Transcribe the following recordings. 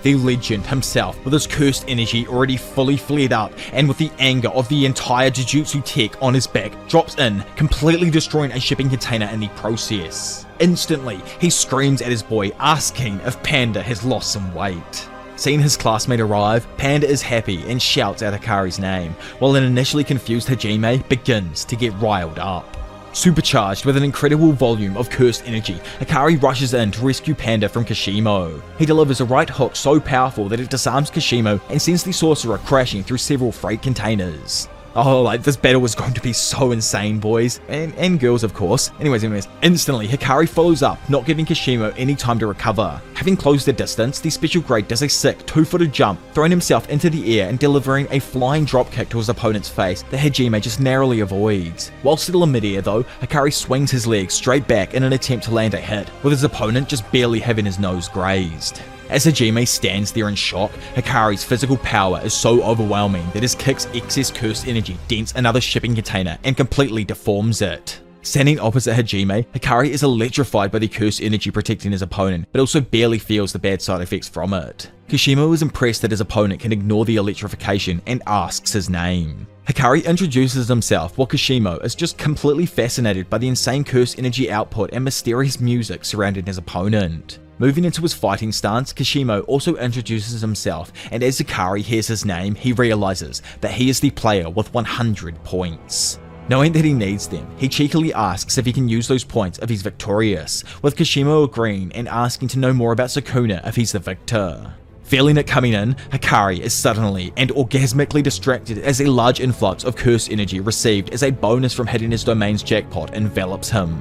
the legend himself, with his cursed energy already fully flared up and with the anger of the entire Jujutsu tech on his back, drops in, completely destroying a shipping container in the process. Instantly, he screams at his boy, asking if Panda has lost some weight. Seeing his classmate arrive, Panda is happy and shouts out Hakari's name, while an initially confused Hajime begins to get riled up. Supercharged with an incredible volume of cursed energy, Hakari rushes in to rescue Panda from Kashimo. He delivers a right hook so powerful that it disarms Kashimo and sends the sorcerer crashing through several freight containers. Oh, like, this battle was going to be so insane, boys. And girls, of course. Anyways, instantly, Hakari follows up, not giving Kashimo any time to recover. Having closed the distance, the special grade does a sick 2-footed jump, throwing himself into the air and delivering a flying dropkick to his opponent's face that Hajime just narrowly avoids. While still in midair though, Hakari swings his leg straight back in an attempt to land a hit, with his opponent just barely having his nose grazed. As Hajime stands there in shock, Hakari's physical power is so overwhelming that his kick's excess cursed energy dents another shipping container and completely deforms it. Standing opposite Hajime, Hakari is electrified by the cursed energy protecting his opponent, but also barely feels the bad side effects from it. Kashimo is impressed that his opponent can ignore the electrification and asks his name. Hakari introduces himself while Kashimo is just completely fascinated by the insane cursed energy output and mysterious music surrounding his opponent. Moving into his fighting stance, Kashimo also introduces himself, and as Hakari hears his name, he realizes that he is the player with 100 points. Knowing that he needs them, he cheekily asks if he can use those points if he's victorious, with Kashimo agreeing and asking to know more about Sukuna if he's the victor. Feeling it coming in, Hakari is suddenly and orgasmically distracted as a large influx of cursed energy received as a bonus from hitting his domain's jackpot envelops him.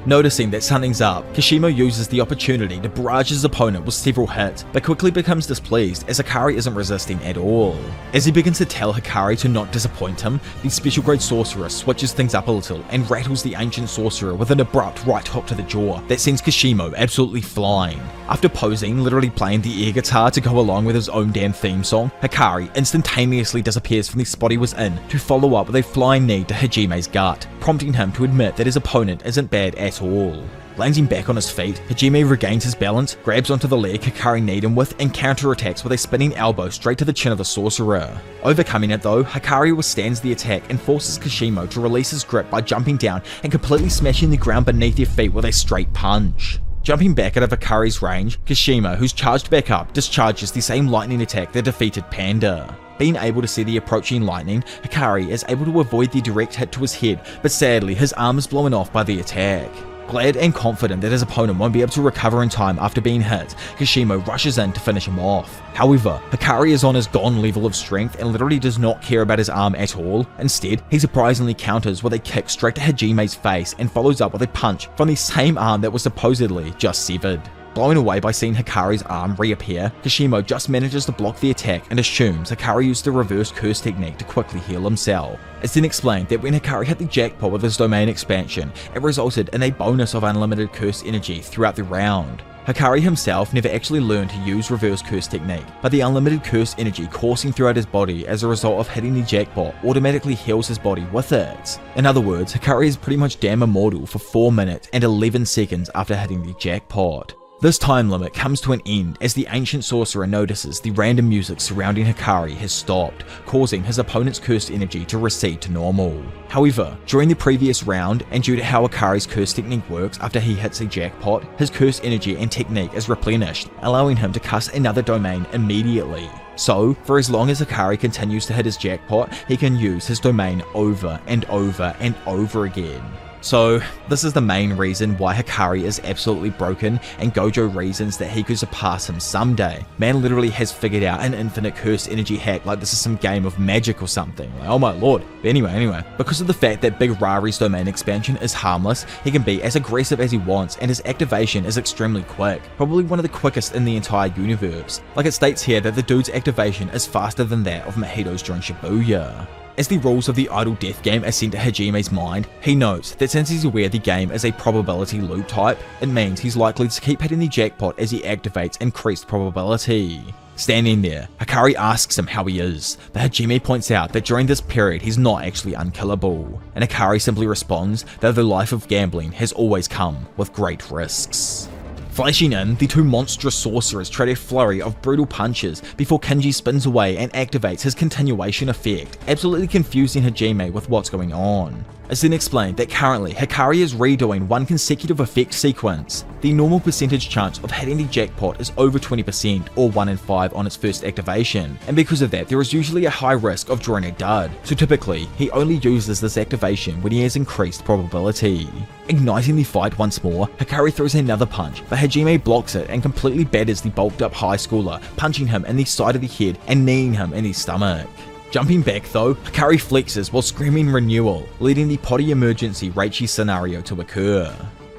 Noticing that something's up, Kashimo uses the opportunity to barrage his opponent with several hits, but quickly becomes displeased as Hakari isn't resisting at all. As he begins to tell Hakari to not disappoint him, the special grade sorcerer switches things up a little and rattles the ancient sorcerer with an abrupt right hook to the jaw that sends Kashimo absolutely flying. After posing, literally playing the air guitar to go along with his own damn theme song, Hakari instantaneously disappears from the spot he was in to follow up with a flying knee to Hajime's gut, prompting him to admit that his opponent isn't bad at all. Landing back on his feet, Hajime regains his balance, grabs onto the leg Hakari kneed him with, and counterattacks with a spinning elbow straight to the chin of the sorcerer. Overcoming it though, Hakari withstands the attack and forces Kashimo to release his grip by jumping down and completely smashing the ground beneath their feet with a straight punch. Jumping back out of Hakari's range, Kashimo, who's charged back up, discharges the same lightning attack that defeated Panda. Being able to see the approaching lightning, Hakari is able to avoid the direct hit to his head, but sadly his arm is blown off by the attack. Glad and confident that his opponent won't be able to recover in time after being hit, Kashimo rushes in to finish him off. However, Hakari is on his gone level of strength and literally does not care about his arm at all. Instead, he surprisingly counters with a kick straight to Hajime's face and follows up with a punch from the same arm that was supposedly just severed. Blown away by seeing Hakari's arm reappear, Kashimo just manages to block the attack and assumes Hakari used the reverse curse technique to quickly heal himself. It's then explained that when Hakari hit the jackpot with his domain expansion, it resulted in a bonus of unlimited curse energy throughout the round. Hakari himself never actually learned to use reverse curse technique, but the unlimited curse energy coursing throughout his body as a result of hitting the jackpot automatically heals his body with it. In other words, Hakari is pretty much damn immortal for 4 minutes and 11 seconds after hitting the jackpot. This time limit comes to an end as the ancient sorcerer notices the random music surrounding Hakari has stopped, causing his opponent's cursed energy to recede to normal. However, during the previous round, and due to how Hakari's curse technique works after he hits a jackpot, his cursed energy and technique is replenished, allowing him to cast another domain immediately. So, for as long as Hakari continues to hit his jackpot, he can use his domain over and over and over again. So, this is the main reason why Hakari is absolutely broken, and Gojo reasons that he could surpass him someday. Man literally has figured out an infinite curse energy hack like this is some game of magic or something. Like, oh my lord. But anyway, because of the fact that Big Rari's domain expansion is harmless, he can be as aggressive as he wants, and his activation is extremely quick. Probably one of the quickest in the entire universe. Like it states here that the dude's activation is faster than that of Mahito's during Shibuya. As the rules of the Idle Death game are sent to Hajime's mind, he notes that since he's aware the game is a probability loot type, it means he's likely to keep hitting the jackpot as he activates increased probability. Standing there, Hakari asks him how he is, but Hajime points out that during this period he's not actually unkillable, and Hakari simply responds that the life of gambling has always come with great risks. Flashing in, the two monstrous sorcerers trade a flurry of brutal punches before Kinji spins away and activates his continuation effect, absolutely confusing Hajime with what's going on. It's then explained that currently Hikari is redoing one consecutive effect sequence. The normal percentage chance of hitting the jackpot is over 20% or 1 in 5 on its first activation, and because of that there is usually a high risk of drawing a dud, so typically he only uses this activation when he has increased probability. Igniting the fight once more, Hikari throws another punch, but Hajime blocks it and completely batters the bulked up high schooler, punching him in the side of the head and kneeing him in the stomach. Jumping back though, Hikari flexes while screaming renewal, leading the potty emergency Reichi scenario to occur.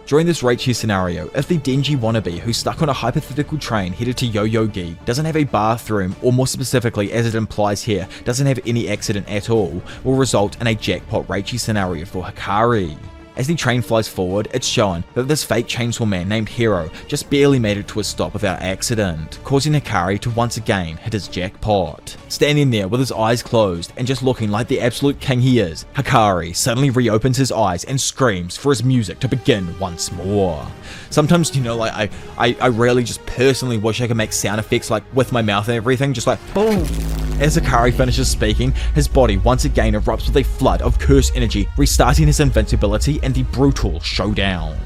During this Reichi scenario, if the Denji wannabe who's stuck on a hypothetical train headed to Yoyogi doesn't have a bathroom, or more specifically as it implies here, doesn't have any accident at all, will result in a jackpot Reichi scenario for Hikari. As the train flies forward, it's shown that this fake chainsaw man named Hero just barely made it to a stop without accident, causing Hikari to once again hit his jackpot. Standing there with his eyes closed and just looking like the absolute king he is, Hikari suddenly reopens his eyes and screams for his music to begin once more. Sometimes, you know, like I really just personally wish I could make sound effects like with my mouth and everything, just like boom. As Hikari finishes speaking, his body once again erupts with a flood of curse energy, restarting his invincibility and the brutal showdown.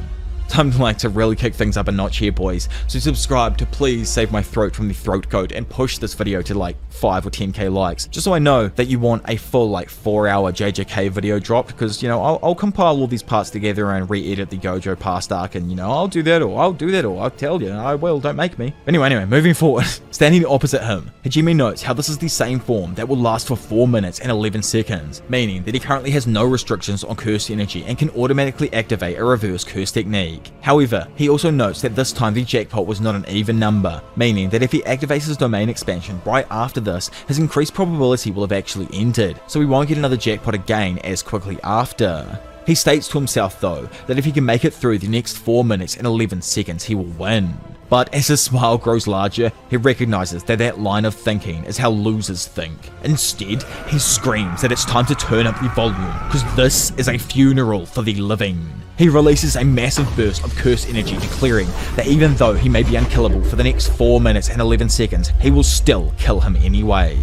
Time to really kick things up a notch here, boys, so subscribe to please save my throat from the throat goat and push this video to like 5 or 10k likes, just so I know that you want a full like 4-hour JJK video dropped, because, you know, I'll compile all these parts together and re-edit the Gojo past arc, and, you know, I'll do that, or I'll tell you, I will, don't make me. Anyway, moving forward, standing opposite him, Hajime notes how this is the same form that will last for 4 minutes and 11 seconds, meaning that he currently has no restrictions on curse energy and can automatically activate a reverse curse technique. However, he also notes that this time the jackpot was not an even number, meaning that if he activates his domain expansion right after this, his increased probability will have actually ended, so he won't get another jackpot again as quickly after. He states to himself though, that if he can make it through the next 4 minutes and 11 seconds he will win. But as his smile grows larger, he recognizes that that line of thinking is how losers think. Instead, he screams that it's time to turn up the volume, because this is a funeral for the living. He releases a massive burst of curse energy, declaring that even though he may be unkillable for the next 4 minutes and 11 seconds, he will still kill him anyway.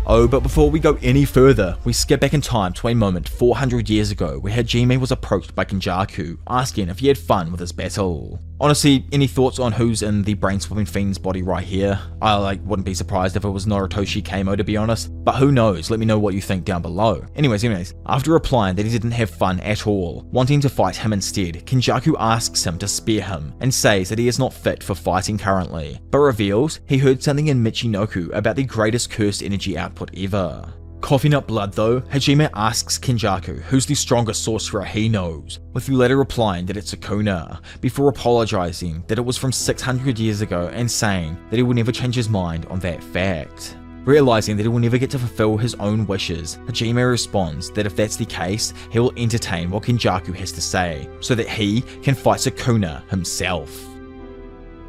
Oh, but before we go any further, we skip back in time to a moment 400 years ago where Hajime was approached by Kenjaku, asking if he had fun with his battle. Honestly, any thoughts on who's in the brain-swapping fiend's body right here? I wouldn't be surprised if it was Narutoshi Kamo, to be honest, but who knows, let me know what you think down below. Anyways, after replying that he didn't have fun at all, wanting to fight him instead, Kenjaku asks him to spare him and says that he is not fit for fighting currently, but reveals he heard something in Michinoku about the greatest cursed energy output ever. Coughing up blood though, Hajime asks Kenjaku who's the strongest sorcerer he knows, with the latter replying that it's Sukuna, before apologizing that it was from 600 years ago and saying that he will never change his mind on that fact. Realizing that he will never get to fulfill his own wishes, Hajime responds that if that's the case, he will entertain what Kenjaku has to say, so that he can fight Sukuna himself.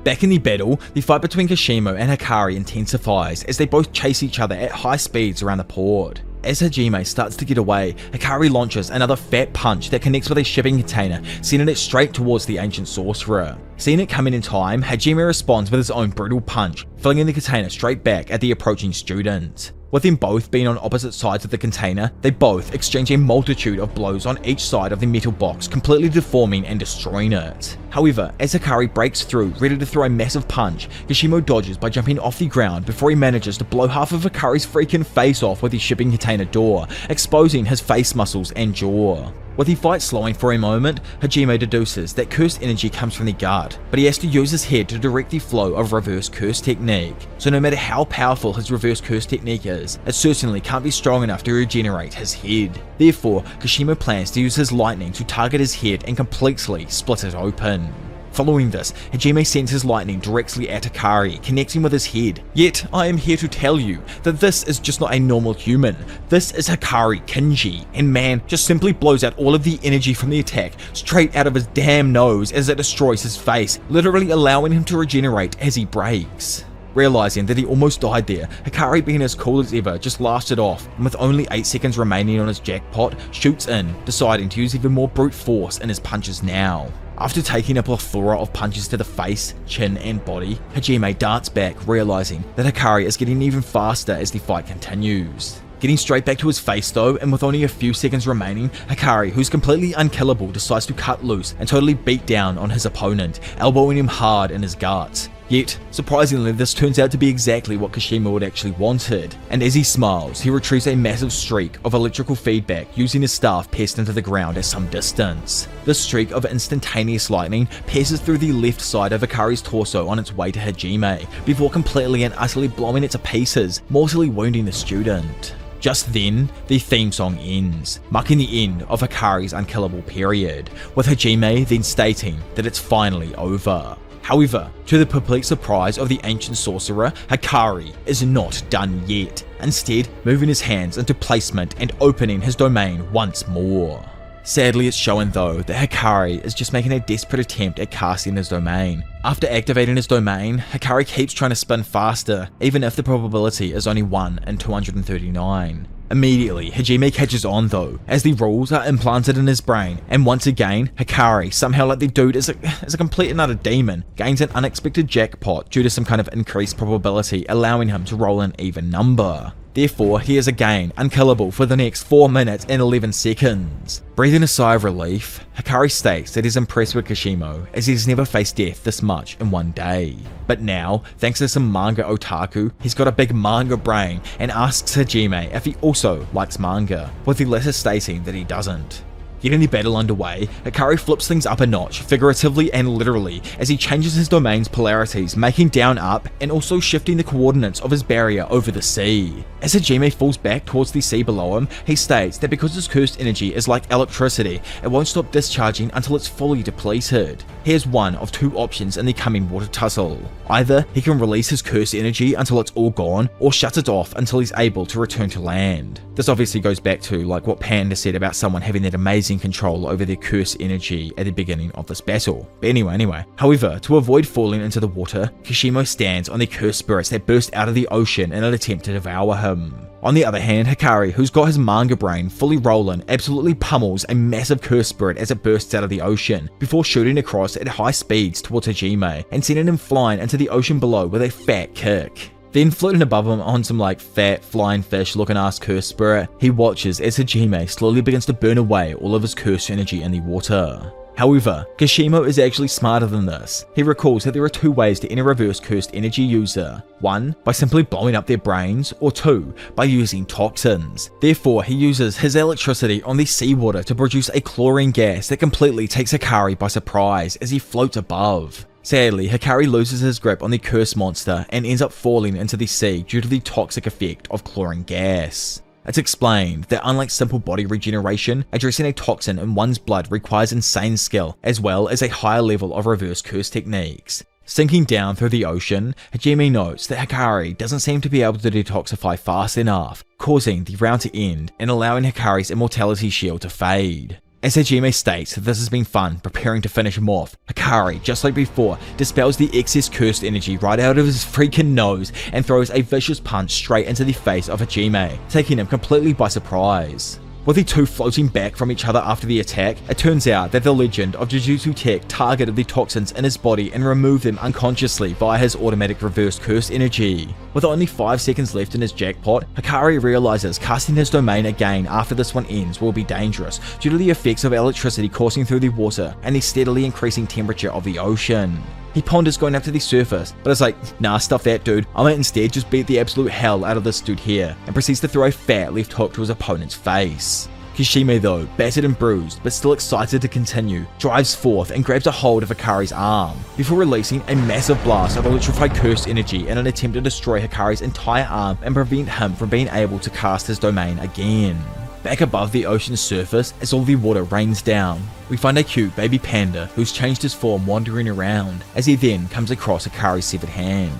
Back in the battle, the fight between Kashimo and Hikari intensifies as they both chase each other at high speeds around the port. As Hajime starts to get away, Hikari launches another fat punch that connects with a shipping container, sending it straight towards the ancient sorcerer. Seeing it coming in time, Hajime responds with his own brutal punch, flinging the container straight back at the approaching student. With them both being on opposite sides of the container, they both exchange a multitude of blows on each side of the metal box, completely deforming and destroying it. However, as Hikari breaks through, ready to throw a massive punch, Kashimo dodges by jumping off the ground before he manages to blow half of Hikari's freaking face off with the shipping container door, exposing his face muscles and jaw. With the fight slowing for a moment, Hajime deduces that cursed energy comes from the gut, but he has to use his head to direct the flow of reverse curse technique. So no matter how powerful his reverse curse technique is, it certainly can't be strong enough to regenerate his head. Therefore, Kashimo plans to use his lightning to target his head and completely split it open. Following this, Hajime sends his lightning directly at Hikari, connecting with his head. Yet, I am here to tell you that this is just not a normal human. This is Hikari Kinji, and man just simply blows out all of the energy from the attack straight out of his damn nose as it destroys his face, literally allowing him to regenerate as he breaks. Realizing that he almost died there, Hikari, being as cool as ever, just laughs it off, and with only 8 seconds remaining on his jackpot, shoots in, deciding to use even more brute force in his punches now. After taking a plethora of punches to the face, chin and body, Hajime darts back, realizing that Hikari is getting even faster as the fight continues. Getting straight back to his face though, and with only a few seconds remaining, Hikari, who's completely unkillable, decides to cut loose and totally beat down on his opponent, elbowing him hard in his guts. Yet, surprisingly, this turns out to be exactly what Kashima would actually wanted, and as he smiles, he retrieves a massive streak of electrical feedback using his staff pierced into the ground at some distance. This streak of instantaneous lightning pierces through the left side of Hikari's torso on its way to Hajime, before completely and utterly blowing it to pieces, mortally wounding the student. Just then, the theme song ends, marking the end of Hikari's unkillable period, with Hajime then stating that it's finally over. However, to the complete surprise of the ancient sorcerer, Hikari is not done yet, instead moving his hands into placement and opening his domain once more. Sadly, it's shown though that Hikari is just making a desperate attempt at casting his domain. After activating his domain, Hikari keeps trying to spin faster, even if the probability is only 1 in 239. Immediately, Hajime catches on though, as the rules are implanted in his brain, and once again, Hikari, somehow like the dude is a complete and utter demon, gains an unexpected jackpot due to some kind of increased probability, allowing him to roll an even number. Therefore, he is again unkillable for the next 4 minutes and 11 seconds. Breathing a sigh of relief, Hikari states that he's impressed with Kashimo, as he's never faced death this much in one day. But now, thanks to some manga otaku, he's got a big manga brain and asks Hajime if he also likes manga, with the latter stating that he doesn't. Getting the battle underway, Hikari flips things up a notch, figuratively and literally, as he changes his domain's polarities, making down up and also shifting the coordinates of his barrier over the sea. As Hajime falls back towards the sea below him, he states that because his cursed energy is like electricity, it won't stop discharging until it's fully depleted. He has one of two options in the coming water tussle. Either he can release his cursed energy until it's all gone, or shut it off until he's able to return to land. This obviously goes back to like what Panda said about someone having that amazing control over their cursed energy at the beginning of this battle. But anyway. However, to avoid falling into the water, Kashimo stands on the cursed spirits that burst out of the ocean in an attempt to devour him. On the other hand, Hikari, who's got his manga brain fully rolling, absolutely pummels a massive cursed spirit as it bursts out of the ocean, before shooting across at high speeds towards Hajime and sending him flying into the ocean below with a fat kick. Then floating above him on some like fat flying fish looking ass cursed spirit, he watches as Hajime slowly begins to burn away all of his cursed energy in the water. However, Kashimo is actually smarter than this. He recalls that there are two ways to end a reverse cursed energy user. One, by simply blowing up their brains, or two, by using toxins. Therefore, he uses his electricity on the seawater to produce a chlorine gas that completely takes Hikari by surprise as he floats above. Sadly, Hikari loses his grip on the cursed monster and ends up falling into the sea due to the toxic effect of chlorine gas. It's explained that unlike simple body regeneration, addressing a toxin in one's blood requires insane skill, as well as a higher level of reverse curse techniques. Sinking down through the ocean, Hajime notes that Hikari doesn't seem to be able to detoxify fast enough, causing the round to end and allowing Hikari's immortality shield to fade. As Hajime states that this has been fun preparing to finish him off, Hikari, just like before, dispels the excess cursed energy right out of his freaking nose and throws a vicious punch straight into the face of Hajime, taking him completely by surprise. With the two floating back from each other after the attack, it turns out that the legend of Jujutsu Tech targeted the toxins in his body and removed them unconsciously via his automatic reverse curse energy. With only 5 seconds left in his jackpot, Hikari realizes casting his domain again after this one ends will be dangerous due to the effects of electricity coursing through the water and the steadily increasing temperature of the ocean. He ponders going up to the surface, but is like, nah, stuff that dude, I might instead just beat the absolute hell out of this dude here, and proceeds to throw a fat left hook to his opponent's face. Kashime though, battered and bruised, but still excited to continue, drives forth and grabs a hold of Hikari's arm, before releasing a massive blast of electrified cursed energy in an attempt to destroy Hikari's entire arm and prevent him from being able to cast his domain again. Back above the ocean's surface, as all the water rains down, we find a cute baby panda who's changed his form wandering around, as he then comes across Hikari's severed hand.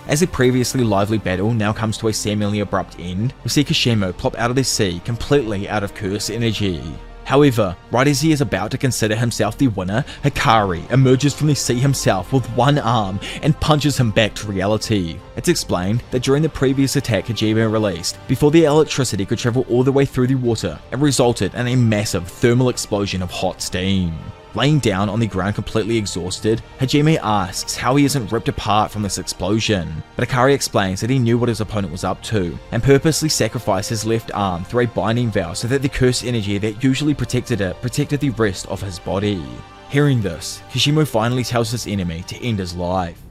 As the previously lively battle now comes to a seemingly abrupt end, we see Kashimo plop out of the sea completely out of curse energy. However, right as he is about to consider himself the winner, Hikari emerges from the sea himself with one arm and punches him back to reality. It's explained that during the previous attack Hajime released, before the electricity could travel all the way through the water, it resulted in a massive thermal explosion of hot steam. Laying down on the ground completely exhausted, Hajime asks how he isn't ripped apart from this explosion, but Akari explains that he knew what his opponent was up to, and purposely sacrificed his left arm through a binding vow so that the cursed energy that usually protected it protected the rest of his body. Hearing this, Kishimo finally tells his enemy to end his life.